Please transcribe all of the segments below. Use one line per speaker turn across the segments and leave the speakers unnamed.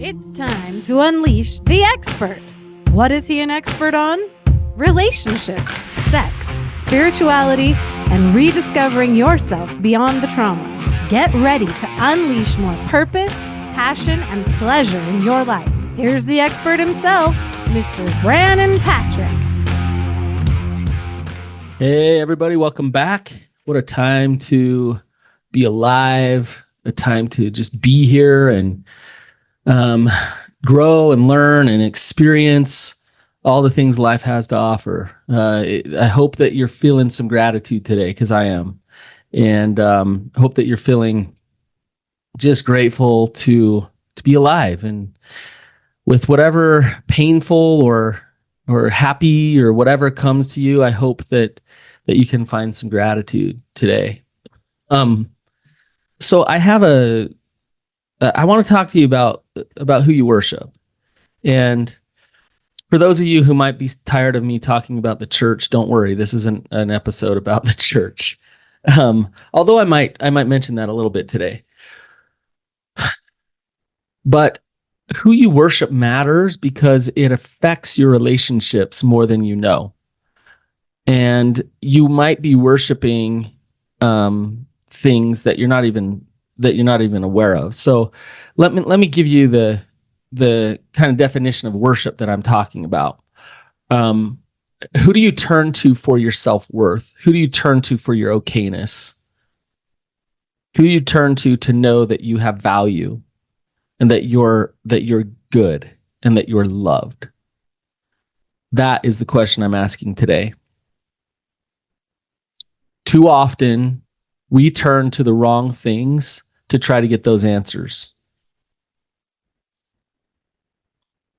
It's time to unleash the expert. What is he an expert on? Relationships, sex, spirituality, and rediscovering yourself beyond the trauma. Get ready to unleash more purpose, passion, and pleasure in your life. Here's the expert himself, Mr. Brannon Patrick.
Hey, everybody, welcome back. What a time to be alive, a time to just be here and grow and learn and experience all the things life has to offer. I hope that you're feeling some gratitude today, because I am. And hope that you're feeling just grateful to be alive. And with whatever painful or happy or whatever comes to you, I hope that you can find some gratitude today. So I want to talk to you about who you worship. And for those of you who might be tired of me talking about the church, don't worry. This isn't an episode about the church. Although I might mention that a little bit today. But who you worship matters because it affects your relationships more than you know. And you might be worshiping things that you're not even aware of. So let me give you the kind of definition of worship that I'm talking about. Who do you turn to for your self-worth? Who do you turn to for your okayness? Who do you turn to know that you have value and that you're good and that you're loved? That is the question I'm asking today. Too often, we turn to the wrong things to try to get those answers.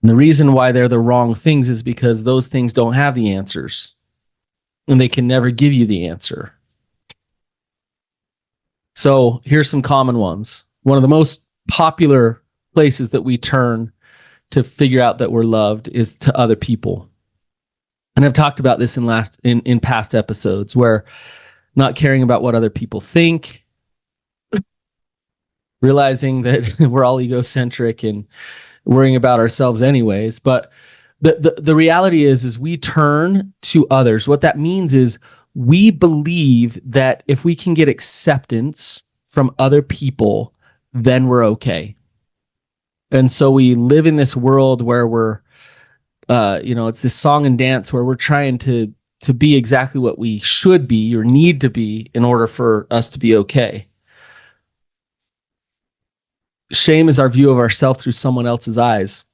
And the reason why they're the wrong things is because those things don't have the answers, and they can never give you the answer. So here's some common ones. One of the most popular places that we turn to figure out that we're loved is to other people. And I've talked about this in past episodes, where not caring about what other people think, realizing that we're all egocentric and worrying about ourselves anyways. But the reality is we turn to others. What that means is we believe that if we can get acceptance from other people, then we're okay. And so we live in this world where we're, it's this song and dance where we're trying to be exactly what we should be or need to be in order for us to be okay. Shame is our view of ourselves through someone else's eyes.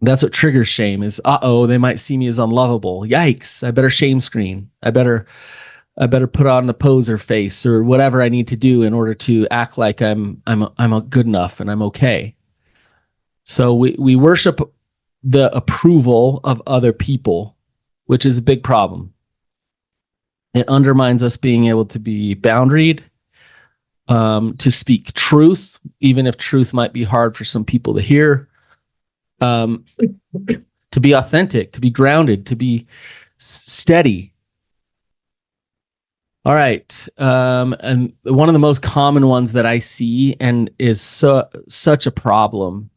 That's what triggers shame is, they might see me as unlovable. Yikes, I better shame screen. I better put on the poser face or whatever I need to do in order to act like I'm good enough and I'm okay. So we worship the approval of other people, which is a big problem. It undermines us being able to be boundaried, to speak truth, even if truth might be hard for some people to hear, to be authentic, to be grounded, to be steady. All right. And one of the most common ones that I see and is such a problem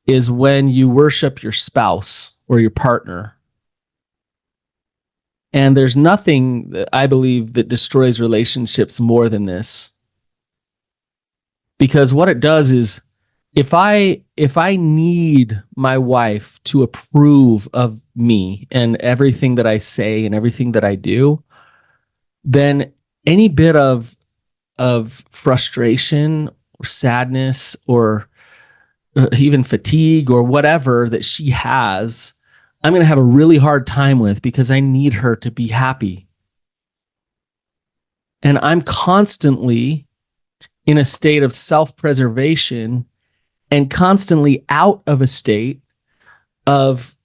is when you worship your spouse or your partner. And there's nothing that I believe that destroys relationships more than this. Because what it does is if I need my wife to approve of me and everything that I say and everything that I do, then any bit of frustration or sadness or even fatigue or whatever that she has, I'm going to have a really hard time with because I need her to be happy. And I'm constantly in a state of self-preservation and constantly out of a state of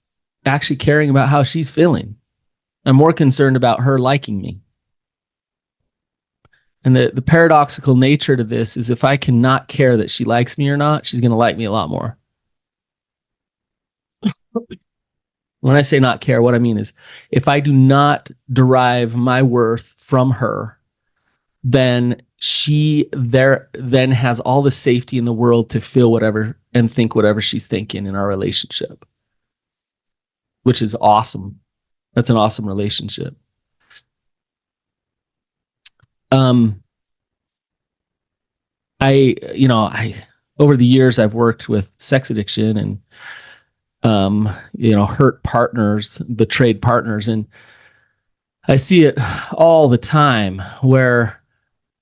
actually caring about how she's feeling. I'm more concerned about her liking me. And the paradoxical nature to this is if I cannot care that she likes me or not, she's going to like me a lot more. When I say not care, what I mean is if I do not derive my worth from her, then she there then has all the safety in the world to feel whatever and think whatever she's thinking in our relationship, which is awesome. That's an awesome relationship. I over the years I've worked with sex addiction and hurt partners, betrayed partners, and I see it all the time where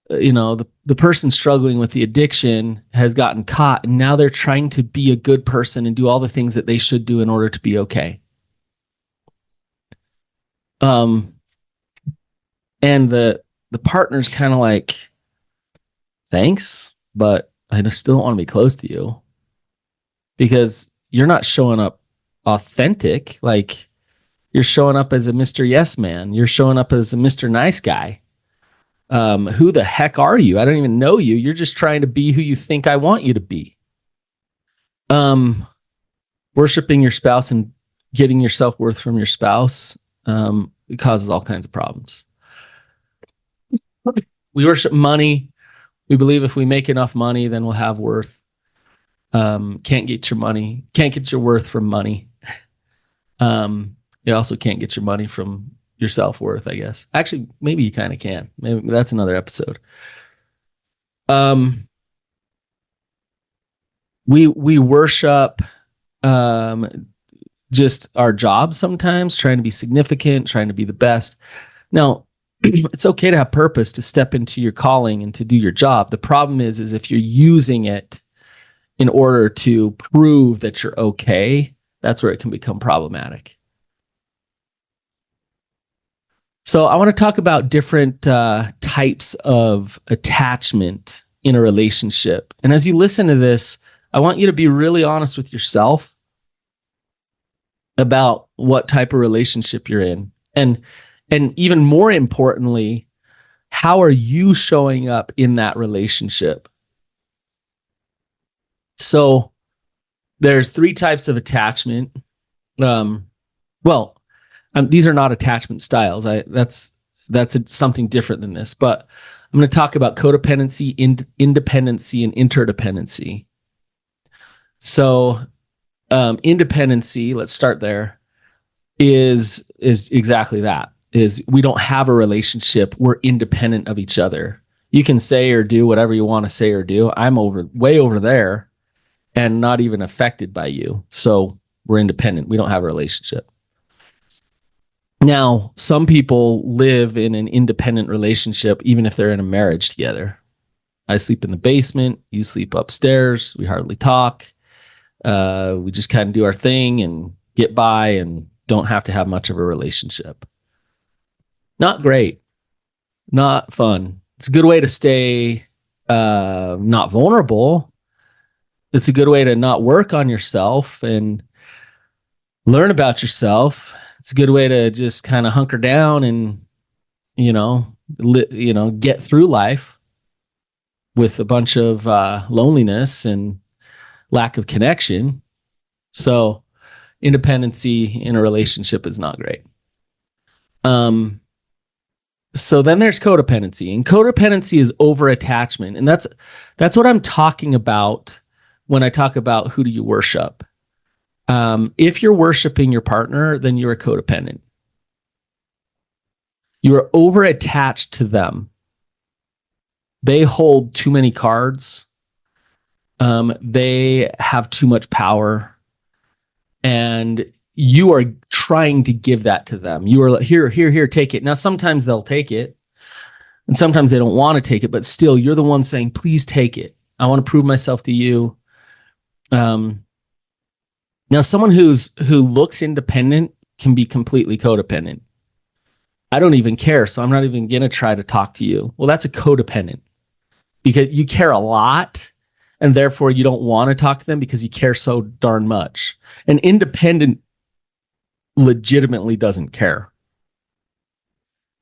the person struggling with the addiction has gotten caught, and now they're trying to be a good person and do all the things that they should do in order to be okay. And the partner's kind of like, thanks, but I just still don't want to be close to you because you're not showing up authentic. Like, you're showing up as a Mr. Yes Man. You're showing up as a Mr. Nice Guy. Who the heck are you? I don't even know you. You're just trying to be who you think I want you to be. Worshiping your spouse and getting your self-worth from your spouse, it causes all kinds of problems. We worship money. We believe if we make enough money, then we'll have worth. Can't get your worth from money. You also can't get your money from your self-worth, I guess. Actually, maybe you kind of can. Maybe that's another episode. We worship just our jobs sometimes, trying to be significant, trying to be the best. Now, it's okay to have purpose, to step into your calling and to do your job. The problem is if you're using it in order to prove that you're okay, that's where it can become problematic. So I want to talk about different types of attachment in a relationship. And as you listen to this, I want you to be really honest with yourself about what type of relationship you're in. And even more importantly, how are you showing up in that relationship? So there's 3 types of attachment. These are not attachment styles. That's something different than this. But I'm going to talk about codependency, independency, and interdependency. So independency, let's start there, is exactly that. Is we don't have a relationship. We're independent of each other. You can say or do whatever you want to say or do. I'm way over there and not even affected by you. So we're independent. We don't have a relationship. Now, some people live in an independent relationship, even if they're in a marriage together. I sleep in the basement. You sleep upstairs. We hardly talk. We just kind of do our thing and get by and don't have to have much of a relationship. Not great. Not fun. It's a good way to stay not vulnerable. It's a good way to not work on yourself and learn about yourself. It's a good way to just kind of hunker down and, get through life with a bunch of loneliness and lack of connection. So independency in a relationship is not great. So then there's codependency, and codependency is over attachment. And that's what I'm talking about when I talk about who do you worship. If you're worshiping your partner, then you're a codependent. You are over attached to them. They hold too many cards. They have too much power, and you are trying to give that to them. You are like, here, take it. Now, sometimes they'll take it, and sometimes they don't want to take it, but still, you're the one saying, please take it. I want to prove myself to you. Now, someone who looks independent can be completely codependent. I don't even care, so I'm not even going to try to talk to you. Well, that's a codependent because you care a lot, and therefore you don't want to talk to them because you care so darn much. An independent legitimately doesn't care.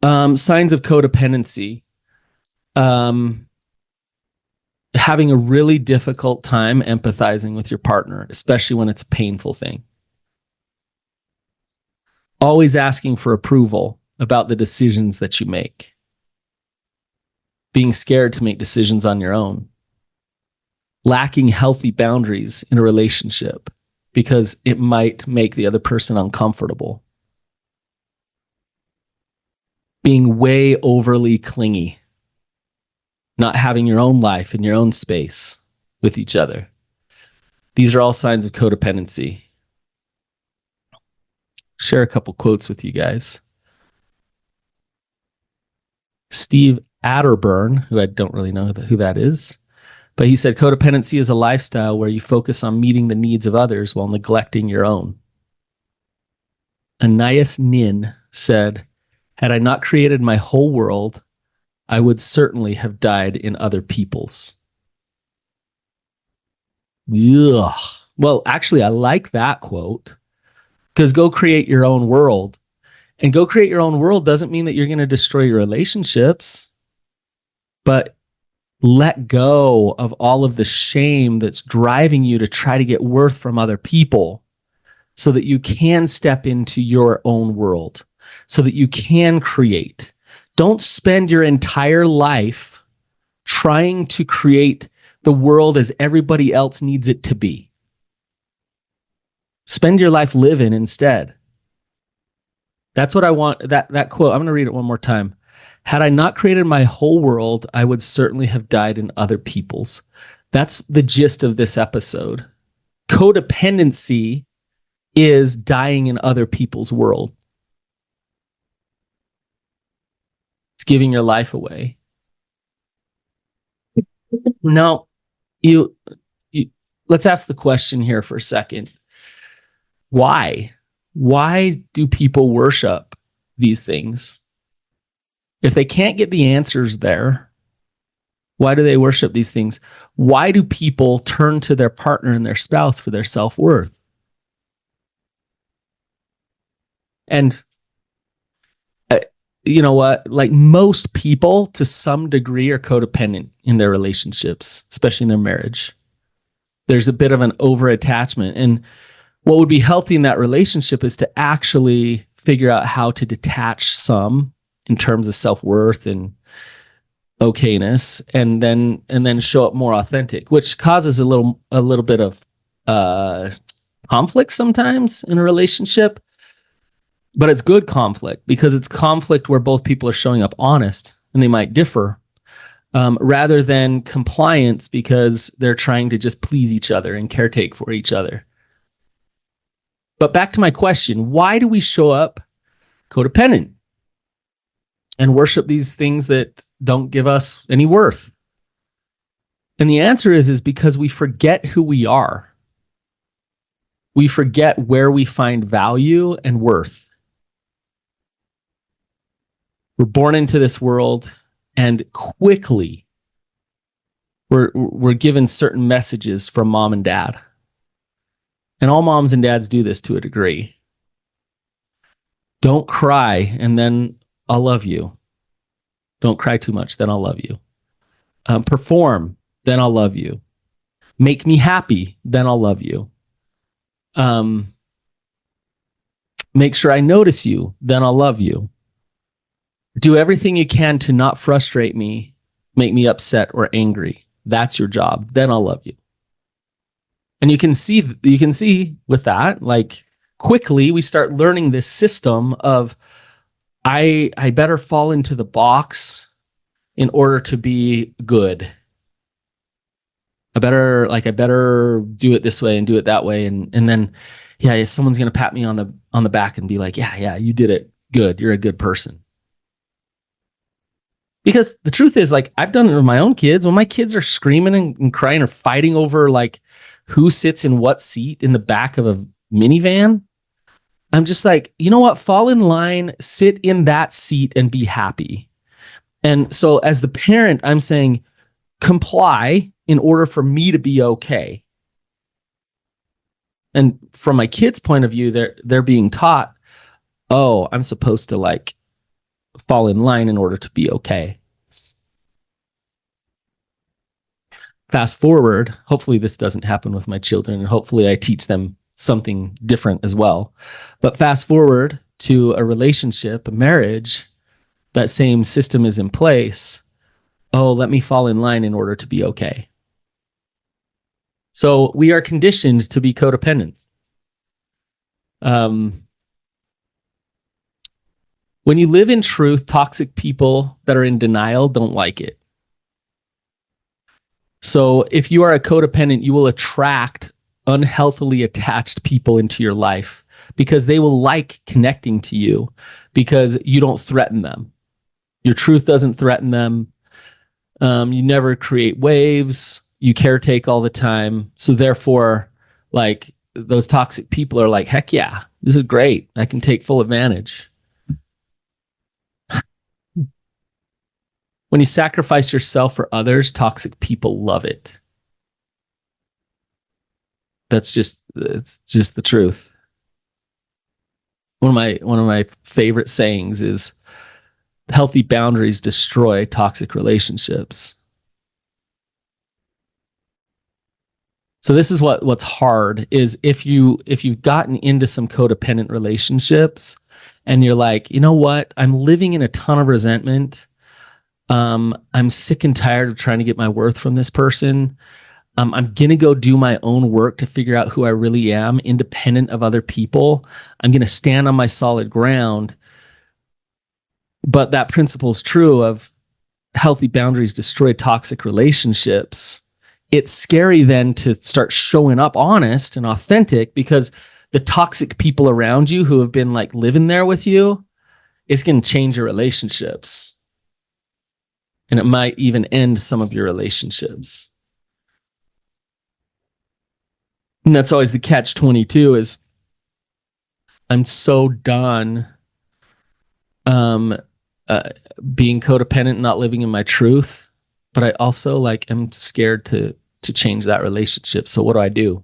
Signs of codependency. Having a really difficult time empathizing with your partner, especially when it's a painful thing. Always asking for approval about the decisions that you make. being scared to make decisions on your own, lacking healthy boundaries in a relationship because it might make the other person uncomfortable, being way overly clingy, not having your own life and your own space with each other. These are all signs of codependency. Share a couple quotes with you guys. Steve Atterburn, who I don't really know who that is, but he said codependency is a lifestyle where you focus on meeting the needs of others while neglecting your own. Anais Nin said, had I not created my whole world, I would certainly have died in other people's. Ugh. Well, actually, I like that quote, because go create your own world. And go create your own world doesn't mean that you're going to destroy your relationships, but let go of all of the shame that's driving you to try to get worth from other people so that you can step into your own world, so that you can create. Don't spend your entire life trying to create the world as everybody else needs it to be. Spend your life living instead. That's what I want. That quote, I'm going to read it one more time. Had I not created my whole world, I would certainly have died in other people's. That's the gist of this episode. Codependency is dying in other people's world. It's giving your life away. Now, you let's ask the question here for a second. Why? Why do people worship these things? If they can't get the answers there, why do they worship these things? Why do people turn to their partner and their spouse for their self-worth? And you know what? Like most people to some degree are codependent in their relationships, especially in their marriage. There's a bit of an over-attachment. And what would be healthy in that relationship is to actually figure out how to detach some in terms of self-worth and okayness, and then show up more authentic, which causes a little bit of conflict sometimes in a relationship. But it's good conflict, because it's conflict where both people are showing up honest, and they might differ, rather than compliance because they're trying to just please each other and caretake for each other. But back to my question, why do we show up codependent and worship these things that don't give us any worth? And the answer is because we forget who we are. We forget where we find value and worth. We're born into this world, and quickly we're given certain messages from mom and dad. And all moms and dads do this to a degree. Don't cry, and then I'll love you. Don't cry too much, then I'll love you. Perform, then I'll love you. Make me happy, then I'll love you. Make sure I notice you, then I'll love you. Do everything you can to not frustrate me, make me upset or angry. That's your job, then I'll love you. And you can see with that, like quickly we start learning this system of I better fall into the box in order to be good. I better do it this way and do it that way, and then someone's gonna pat me on the back and be like, yeah, you did it good. You're a good person. Because the truth is, like, I've done it with my own kids. When my kids are screaming and crying or fighting over like who sits in what seat in the back of a minivan, I'm just like, you know what? Fall in line, sit in that seat and be happy. And so as the parent, I'm saying comply in order for me to be okay. And from my kids' point of view, they're being taught, oh, I'm supposed to like fall in line in order to be okay. Fast forward, hopefully this doesn't happen with my children, and hopefully I teach them something different as well. But fast forward to a relationship, a marriage, that same system is in place. oh, let me fall in line in order to be okay. So we are conditioned to be codependent. When you live in truth, toxic people that are in denial don't like it. So if you are a codependent, you will attract unhealthily attached people into your life because they will like connecting to you because you don't threaten them. Your truth doesn't threaten them. You never create waves. You caretake all the time. So therefore, like those toxic people are like, heck yeah, this is great. I can take full advantage. When you sacrifice yourself for others, toxic people love it. It's just the truth. One of my favorite sayings is healthy boundaries destroy toxic relationships. So this is what's hard is if you've gotten into some codependent relationships and you're like, you know what, I'm living in a ton of resentment. I'm sick and tired of trying to get my worth from this person. I'm going to go do my own work to figure out who I really am, independent of other people. I'm going to stand on my solid ground. But that principle is true of healthy boundaries destroy toxic relationships. It's scary then to start showing up honest and authentic because the toxic people around you who have been like living there with you, it's going to change your relationships. And it might even end some of your relationships. And that's always the catch-22 is I'm so done being codependent, not living in my truth, but I also like am scared to change that relationship. So what do?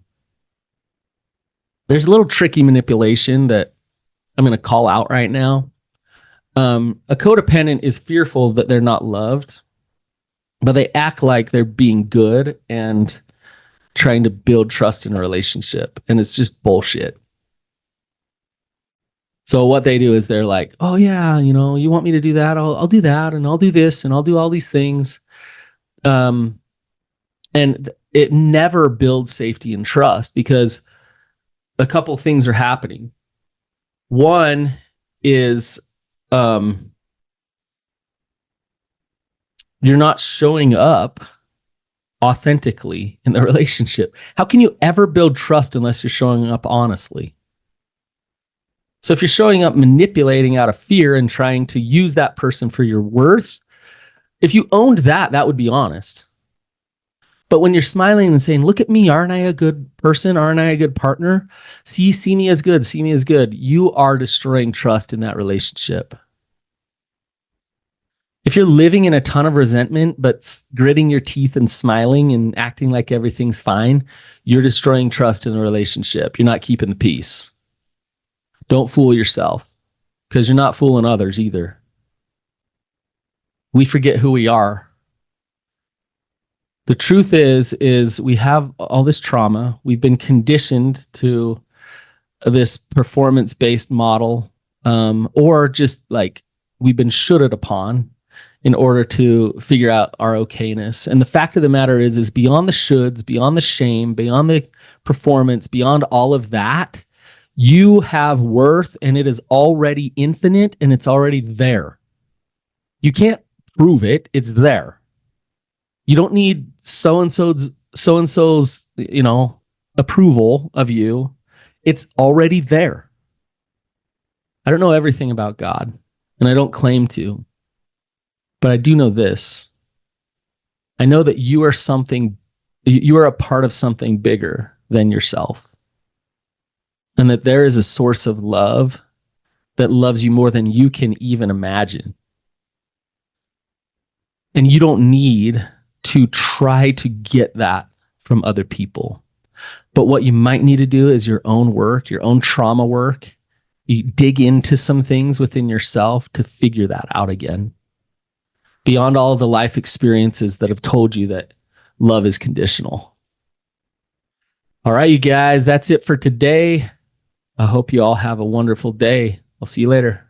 There's a little tricky manipulation that I'm going to call out right now. A codependent is fearful that they're not loved, but they act like they're being good and trying to build trust in a relationship. And it's just bullshit. So what they do is they're like, oh yeah, you know, you want me to do that? I'll do that. And I'll do this and I'll do all these things. And it never builds safety and trust because a couple of things are happening. One is, you're not showing up authentically in the relationship. How can you ever build trust unless you're showing up honestly? So if you're showing up manipulating out of fear and trying to use that person for your worth, if you owned that, that would be honest. But when you're smiling and saying, look at me, aren't I a good person? Aren't I a good partner? See me as good, see me as good. You are destroying trust in that relationship. If you're living in a ton of resentment, but gritting your teeth and smiling and acting like everything's fine, you're destroying trust in a relationship. You're not keeping the peace. Don't fool yourself because you're not fooling others either. We forget who we are. The truth is we have all this trauma. We've been conditioned to this performance-based model, or just like we've been shoulded upon in order to figure out our okayness. And the fact of the matter is beyond the shoulds, beyond the shame, beyond the performance, beyond all of that, you have worth and it is already infinite and it's already there. You can't prove it. It's there. You don't need so-and-so's, you know, approval of you. It's already there. I don't know everything about God and I don't claim to, but I do know this. I know that you are a part of something bigger than yourself. And that there is a source of love that loves you more than you can even imagine. And you don't need to try to get that from other people. But what you might need to do is your own work, your own trauma work. You dig into some things within yourself to figure that out again. Beyond all of the life experiences that have told you that love is conditional. All right, you guys, that's it for today. I hope you all have a wonderful day. I'll see you later.